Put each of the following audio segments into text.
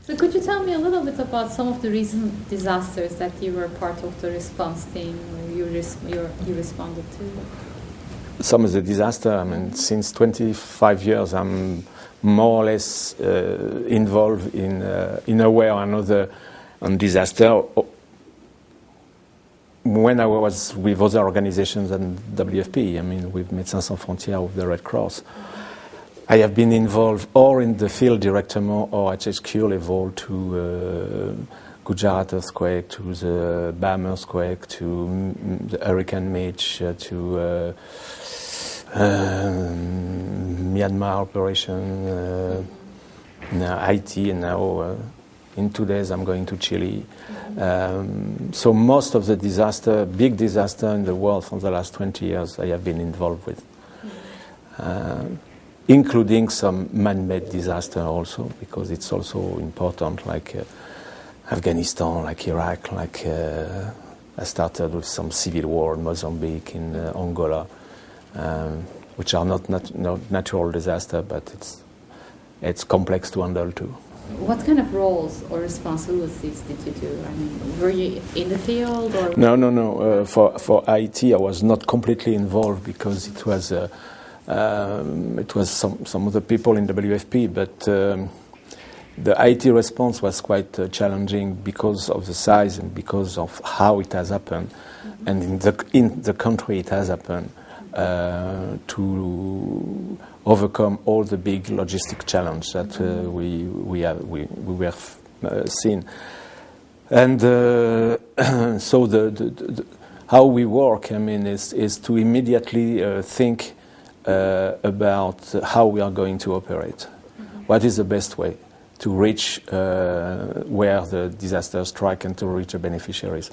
So could you tell me a little bit about some of the recent disasters that you were part of the response team, or you responded to? Some of the disaster, I mean, since 25 years, I'm more or less involved in a way or another on disaster. When I was with other organizations than WFP, I mean, with Médecins Sans Frontières, with the Red Cross, I have been involved or in the field directement or at HQ level to Gujarat earthquake, to the BAM earthquake, to the Hurricane Mitch, to Myanmar operation, Haiti, and now in 2 days I'm going to Chile. So most of the big disaster in the world for the last 20 years I have been involved with. Including some man-made disaster also, because it's also important, like Afghanistan, like Iraq, like I started with some civil war in Mozambique, in Angola, which are not natural disaster, but it's complex to handle too. What kind of roles or responsibilities did you do? I mean, were you in the field or? No. For IT, I was not completely involved because it was some of the people in WFP, but the IT response was quite challenging because of the size and because of how it has happened, and in the country it has happened, to overcome all the big logistic challenge that we were seeing, and so the how we work, I mean, is to immediately think about how we are going to operate. What is the best way to reach where the disaster strike and to reach the beneficiaries?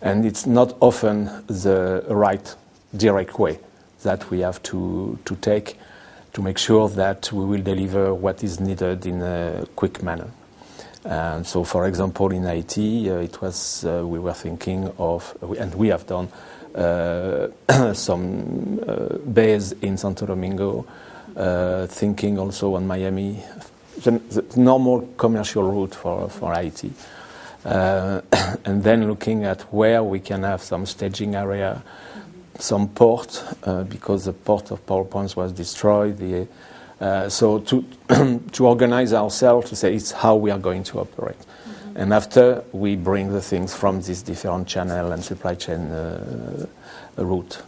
And it's not often the right direct way that we have to take to make sure that we will deliver what is needed in a quick manner. So, for example, in IT, it was we were thinking of, and we have done some base in Santo Domingo, thinking also on Miami, the normal commercial route for IT, and then looking at where we can have some staging area, some port, because the port of PowerPoint was destroyed. So to organize ourselves to say it's how we are going to operate. And after we bring the things from this different channel and supply chain route.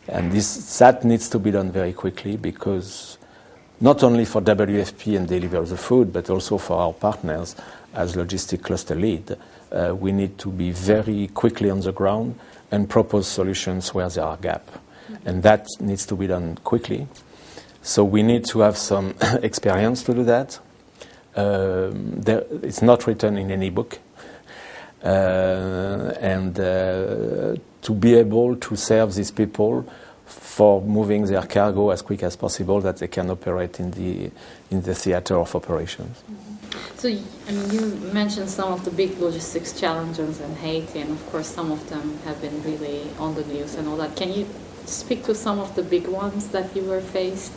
And that needs to be done very quickly, because not only for WFP and deliver the food, but also for our partners as logistic cluster lead, we need to be very quickly on the ground and propose solutions where there are gaps. And that needs to be done quickly. So we need to have some experience to do that. It's not written in any book. And to be able to serve these people for moving their cargo as quick as possible, that they can operate in the theater of operations. So, I mean, you mentioned some of the big logistics challenges in Haiti, and of course some of them have been really on the news and all that. Can you speak to some of the big ones that you were faced?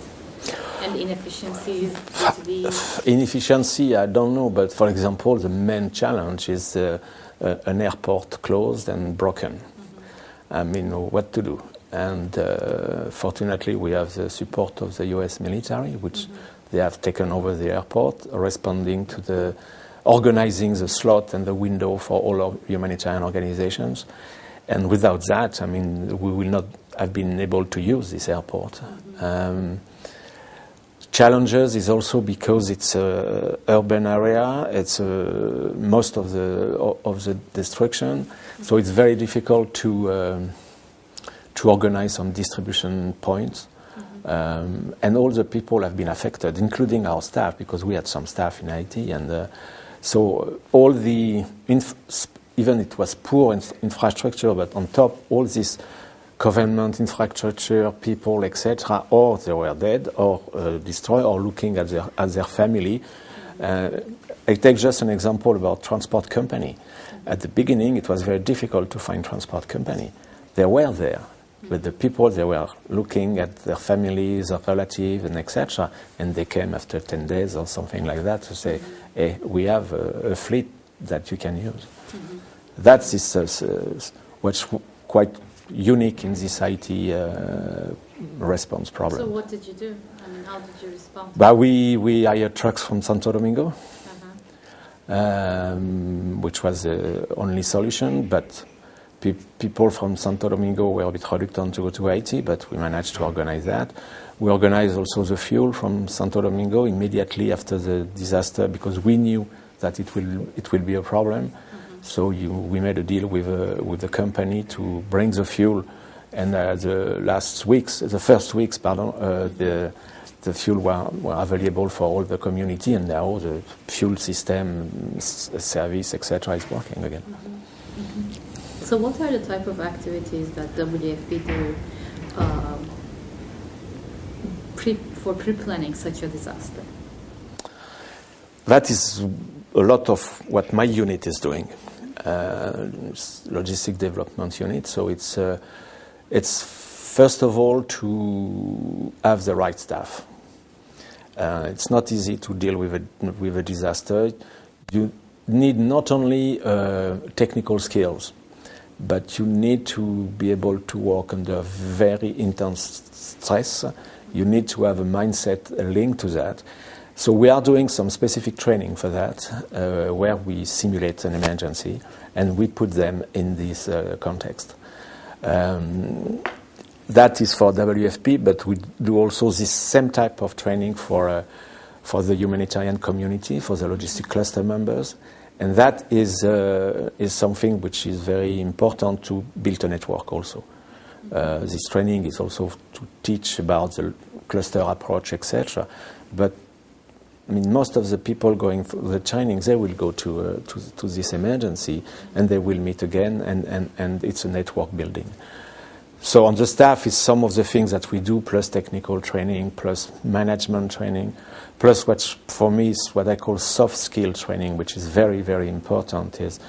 And inefficiencies due to these? Inefficiency, I don't know, but for example, the main challenge is an airport closed and broken. I mean, what to do? And fortunately, we have the support of the US military, which they have taken over the airport, responding to organizing the slot and the window for all of humanitarian organizations. And without that, I mean, we will not have been able to use this airport. Challenges is also because it's an urban area. It's most of the destruction, so it's very difficult to organize some distribution points. And all the people have been affected, including our staff, because we had some staff in IT, and so all the even it was poor infrastructure, but on top all this government infrastructure, people, etc., or they were dead or destroyed or looking at their family. I take just an example about transport company. At the beginning, it was very difficult to find transport company. They were there, But the people, they were looking at their families, their relatives, and etc. And they came after 10 days or something like that to say, hey, we have a fleet that you can use. That is what's quite unique in this IT response problem. So what did you do? I mean, how did you respond? But we hired trucks from Santo Domingo, which was the only solution. But people from Santo Domingo were a bit reluctant to go to Haiti, but we managed to organize that. We organized also the fuel from Santo Domingo immediately after the disaster because we knew that it will be a problem. So we made a deal with the company to bring the fuel, and the first weeks, the fuel were available for all the community, and now the fuel system, service, etc. is working again. So what are the type of activities that WFP do for pre-planning such a disaster? That is a lot of what my unit is doing, logistic development unit. So it's first of all to have the right staff. It's not easy to deal with a disaster. You need not only technical skills, but you need to be able to work under very intense stress. You need to have a mindset linked to that. So we are doing some specific training for that, where we simulate an emergency and we put them in this context. That is for WFP, but we do also this same type of training for the humanitarian community, for the logistic cluster members. And that is something which is very important to build a network also. This training is also to teach about the cluster approach, etc. But I mean, most of the people going through the training, they will go to this emergency, and they will meet again, and it's a network building. So on the staff is some of the things that we do, plus technical training, plus management training, plus what for me is what I call soft skill training, which is very, very important. Is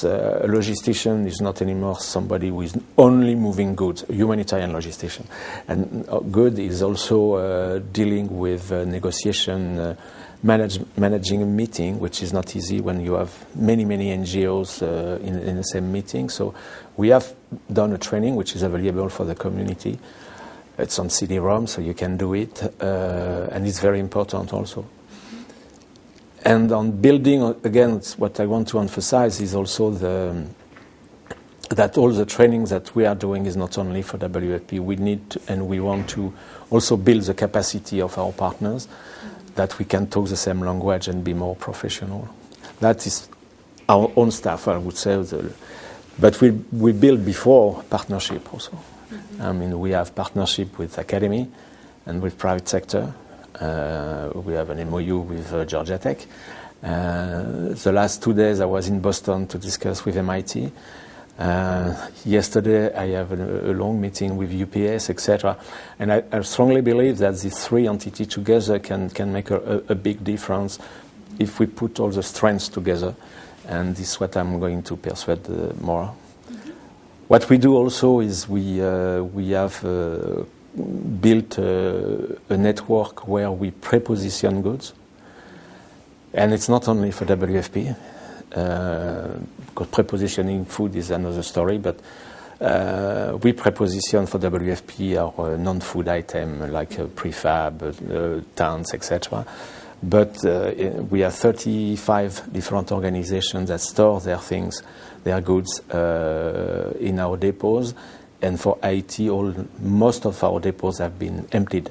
a logistician is not anymore somebody who is only moving goods, a humanitarian logistician. And good is also dealing with negotiation, managing a meeting, which is not easy when you have many NGOs in the same meeting. So we have done a training which is available for the community. It's on CD-ROM, so you can do it, and it's very important also. And on building, again, what I want to emphasize is also that all the training that we are doing is not only for WFP. We need to, and we want to also build the capacity of our partners, that we can talk the same language and be more professional. That is our own staff, I would say. But we build before partnership also. I mean, we have partnership with academy and with private sector. We have an MOU with Georgia Tech. The last 2 days I was in Boston to discuss with MIT. Yesterday I have a long meeting with UPS, etc. And I strongly believe that these three entities together can make a big difference if we put all the strengths together. And this is what I'm going to persuade more. What we do also is we have built a network where we preposition goods. And it's not only for WFP, because prepositioning food is another story, but we preposition for WFP our non-food item like prefab, tents, etc. But we have 35 different organizations that store their things, their goods in our depots. And for IT, most of our depots have been emptied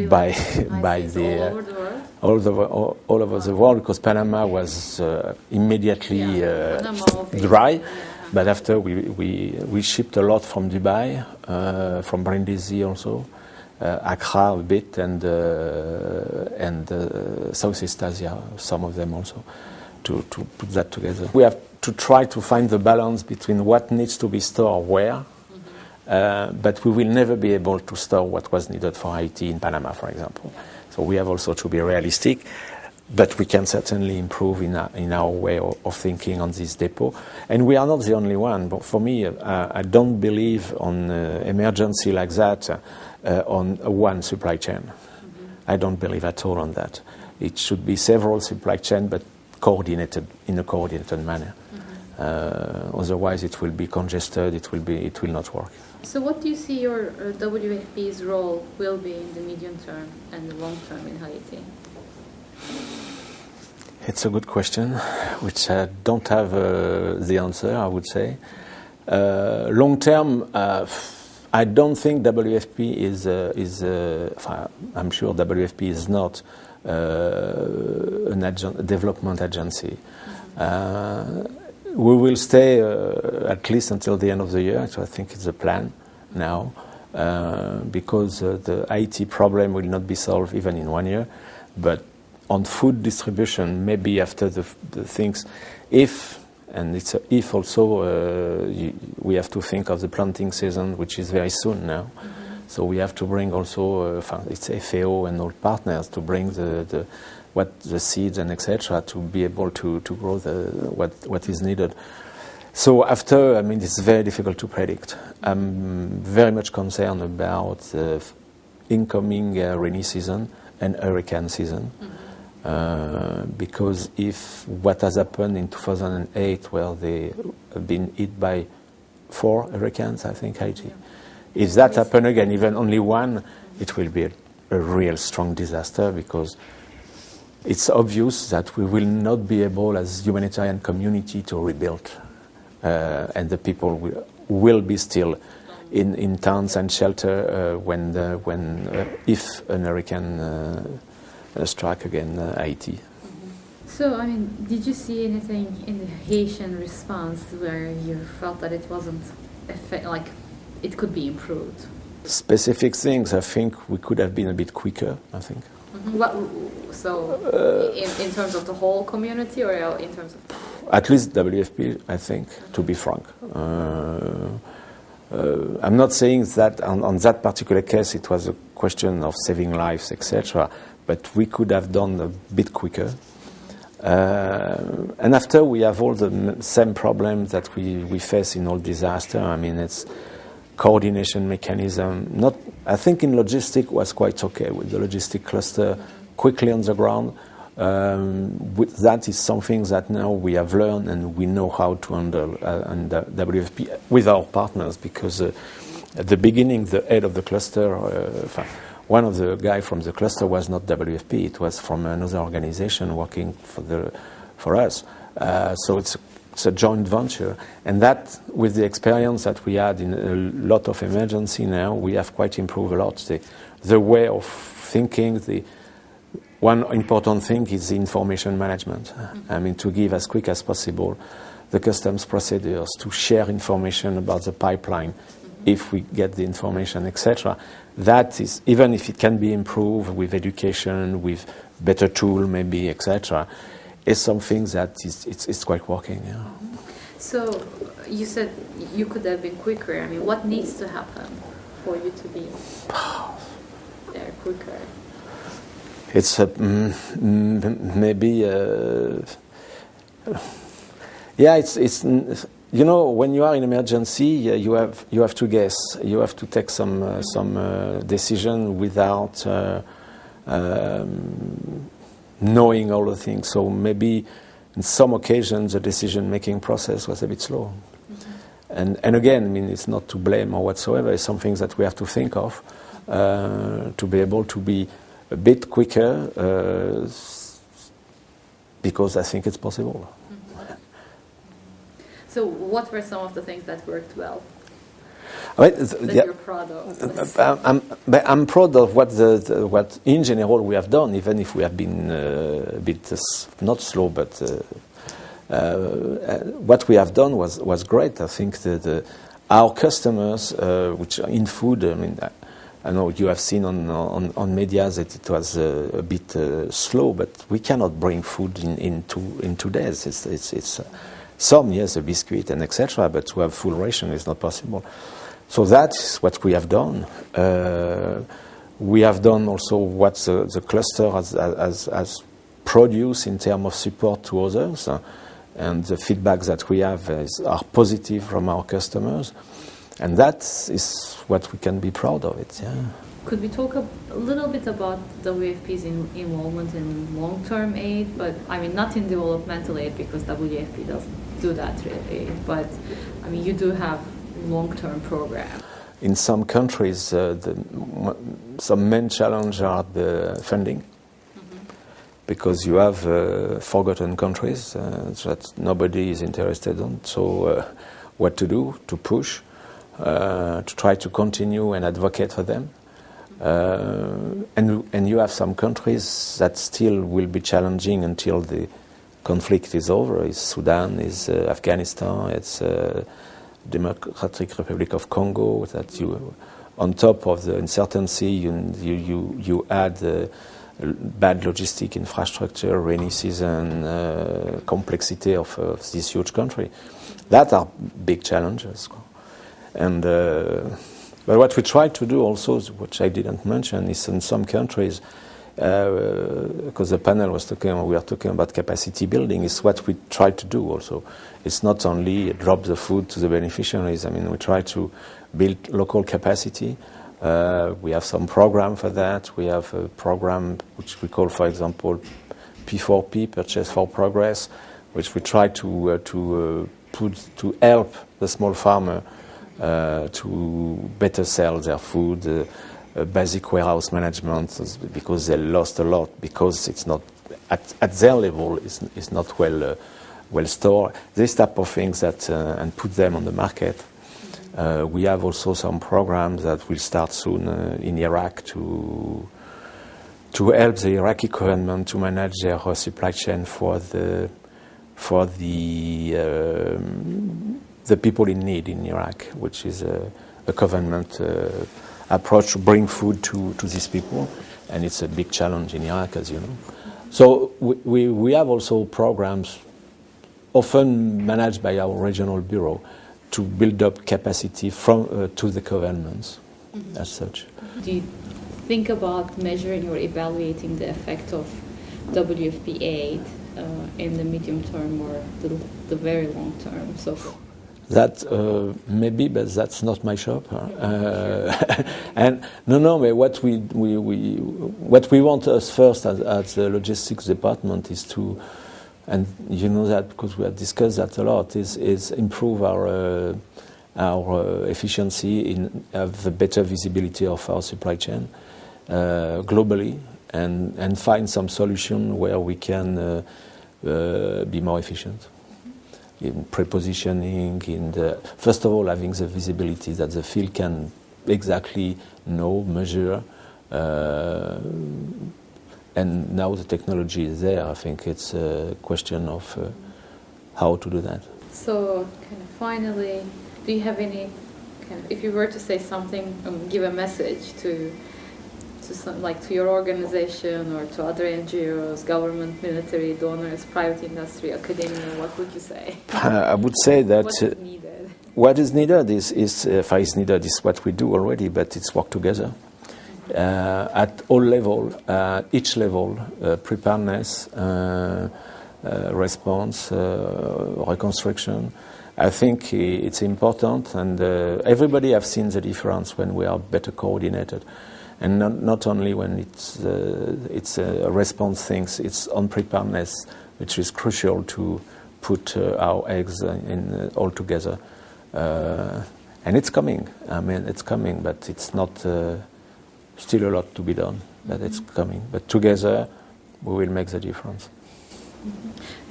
by the all over the world, because Panama was immediately dry. But after we shipped a lot from Dubai, from Brindisi also, Accra a bit, and Southeast Asia, some of them also, to put that together. We have to try to find the balance between what needs to be stored where. But we will never be able to store what was needed for IT in Panama, for example. So we have also to be realistic. but we can certainly improve in our way of thinking on this depot. And we are not the only one. But for me, I don't believe on emergency like that on one supply chain. I don't believe at all on that. It should be several supply chains, but coordinated in a coordinated manner. Otherwise, it will be congested. It will not work. So, what do you see your WFP's role will be in the medium term and the long term in Haiti? It's a good question, which I don't have the answer, I would say. Long term, I don't think WFP is I'm sure WFP is not a development agency. We will stay at least until the end of the year, so I think it's a plan now, because the IT problem will not be solved even in 1 year. But on food distribution, maybe after the things, and it's a if also, we have to think of the planting season, which is very soon now. So we have to bring also, it's FAO and all partners to bring the seeds and etc. to be able to grow what is needed. So after, I mean, it's very difficult to predict. I'm very much concerned about the incoming rainy season and hurricane season. Because if what has happened in 2008, where they have been hit by 4 hurricanes, I think, Haiti. If that happens again, even only one, it will be a real strong disaster, because it's obvious that we will not be able, as humanitarian community, to rebuild, and the people will be still in towns and shelter if an hurricane strike again Haiti. So, I mean, did you see anything in the Haitian response where you felt that it wasn't like it could be improved? Specific things, I think we could have been a bit quicker, I think. In terms of the whole community, or in terms of... At least WFP, I think, to be frank. I'm not saying that on that particular case it was a question of saving lives, etc., but we could have done a bit quicker. And after, we have all the same problems that we face in all disaster. I mean, it's coordination mechanism. I think in logistic was quite okay with the logistic cluster quickly on the ground. That is something that now we have learned and we know how to handle and WFP with our partners, because at the beginning the head of the cluster, one of the guys from the cluster was not WFP, it was from another organization working for us. So it's a joint venture, and that, with the experience that we had in a lot of emergency now, we have quite improved a lot. The way of thinking, one important thing is the information management. I mean, to give as quick as possible the customs procedures, to share information about the pipeline, if we get the information, etc. That is, even if it can be improved with education, with better tool maybe, etc., is something that it's quite working. Yeah. So you said you could have been quicker. I mean, what needs to happen for you to be there quicker? It's maybe it's you know, when you are in emergency, you have to guess. You have to take some decision without knowing all the things. So maybe in some occasions the decision-making process was a bit slow. And again, I mean, it's not to blame or whatsoever. It's something that we have to think of to be able to be a bit quicker, because I think it's possible. So what were some of the things that worked well? You're proud of? I'm proud of what in general we have done, even if we have been a bit not slow, but what we have done was great. I think that our customers, which are in food, I mean, I know you have seen on media that it was a bit slow, but we cannot bring food in 2 days. It's some, yes, a biscuit and etc., but to have full ration is not possible. So that's what we have done. We have done also what the cluster has produce in terms of support to others, and the feedback that we have are positive from our customers, and that is what we can be proud of it. Yeah. Could we talk a little bit about WFP's involvement in long-term aid, but I mean not in developmental aid because WFP doesn't do that really, but I mean you do have long-term programs. In some countries, some main challenge are the funding, because you have forgotten countries that nobody is interested in. So what to do to push, to try to continue and advocate for them. And you have some countries that still will be challenging until the conflict is over. It's Sudan, it's Afghanistan, it's Democratic Republic of Congo. That you, on top of the uncertainty, you add bad logistic infrastructure, rainy season, complexity of this huge country. That are big challenges. And but what we try to do also, which I didn't mention, is in some countries, because the panel was we are talking about capacity building, is what we try to do also. It's not only drop the food to the beneficiaries. I mean, we try to build local capacity. We have some program for that. We have a program which we call, for example, P4P, Purchase for Progress, which we try to help the small farmer to better sell their food, basic warehouse management, because they lost a lot, because it's not at their level, it's not well stored. This type of things that and put them on the market. We have also some programs that will start soon in Iraq to help the Iraqi government to manage their supply chain for the people in need in Iraq, which is a government approach to bring food to these people, and it's a big challenge in Iraq, as you know. So we have also programs, often managed by our regional bureau, to build up capacity from to the governments, as such. Do you think about measuring or evaluating the effect of WFP aid in the medium term or the very long term? So that maybe, but that's not my shop. And no. But what we want us first as the logistics department is to, and you know that because we have discussed that a lot, is improve our efficiency, have a better visibility of our supply chain globally, and find some solution where we can be more efficient in prepositioning, first of all having the visibility that the field can exactly know, measure, and now the technology is there. I think it's a question of how to do that. So, kind of finally, do you have any if you were to say something, give a message to some, like to your organization or to other NGOs, government, military, donors, private industry, academia, what would you say? I would say that what is needed is what we do already, but it's work together. At all level, each level, preparedness, response, reconstruction. I think it's important, and everybody have seen the difference when we are better coordinated, and not only when it's a response things. It's on preparedness, which is crucial to put our eggs in all together, and it's coming. I mean, it's coming, but it's not. Still a lot to be done, but it's coming. But together, we will make the difference.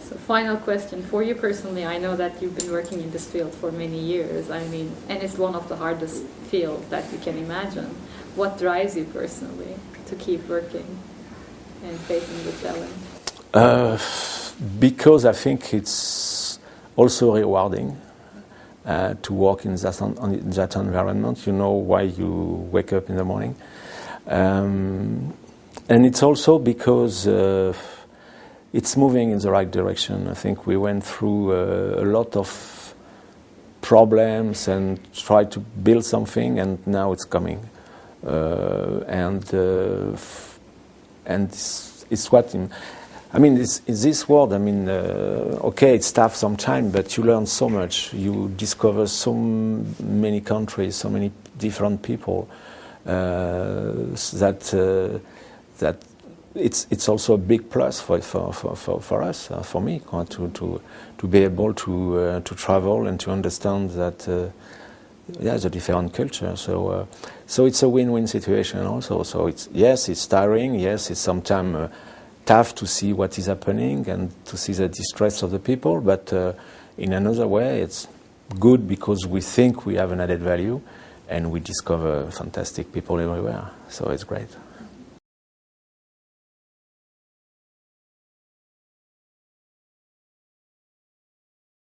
So, final question for you personally. I know that you've been working in this field for many years. I mean, and it's one of the hardest fields that you can imagine. What drives you personally to keep working and facing the challenge? Because I think it's also rewarding to work in that environment. You know why you wake up in the morning. And it's also because it's moving in the right direction. I think we went through a lot of problems and tried to build something, and now it's coming. And it's what I mean, in this world, I mean, okay, it's tough sometimes, but you learn so much. You discover so many countries, so many different people, that it's also a big plus for us, for me, to be able to travel and to understand that the different culture. So it's a win-win situation also. So it's tiring. Yes, it's sometimes tough to see what is happening and to see the distress of the people. But in another way, it's good because we think we have an added value, and we discover fantastic people everywhere. So it's great.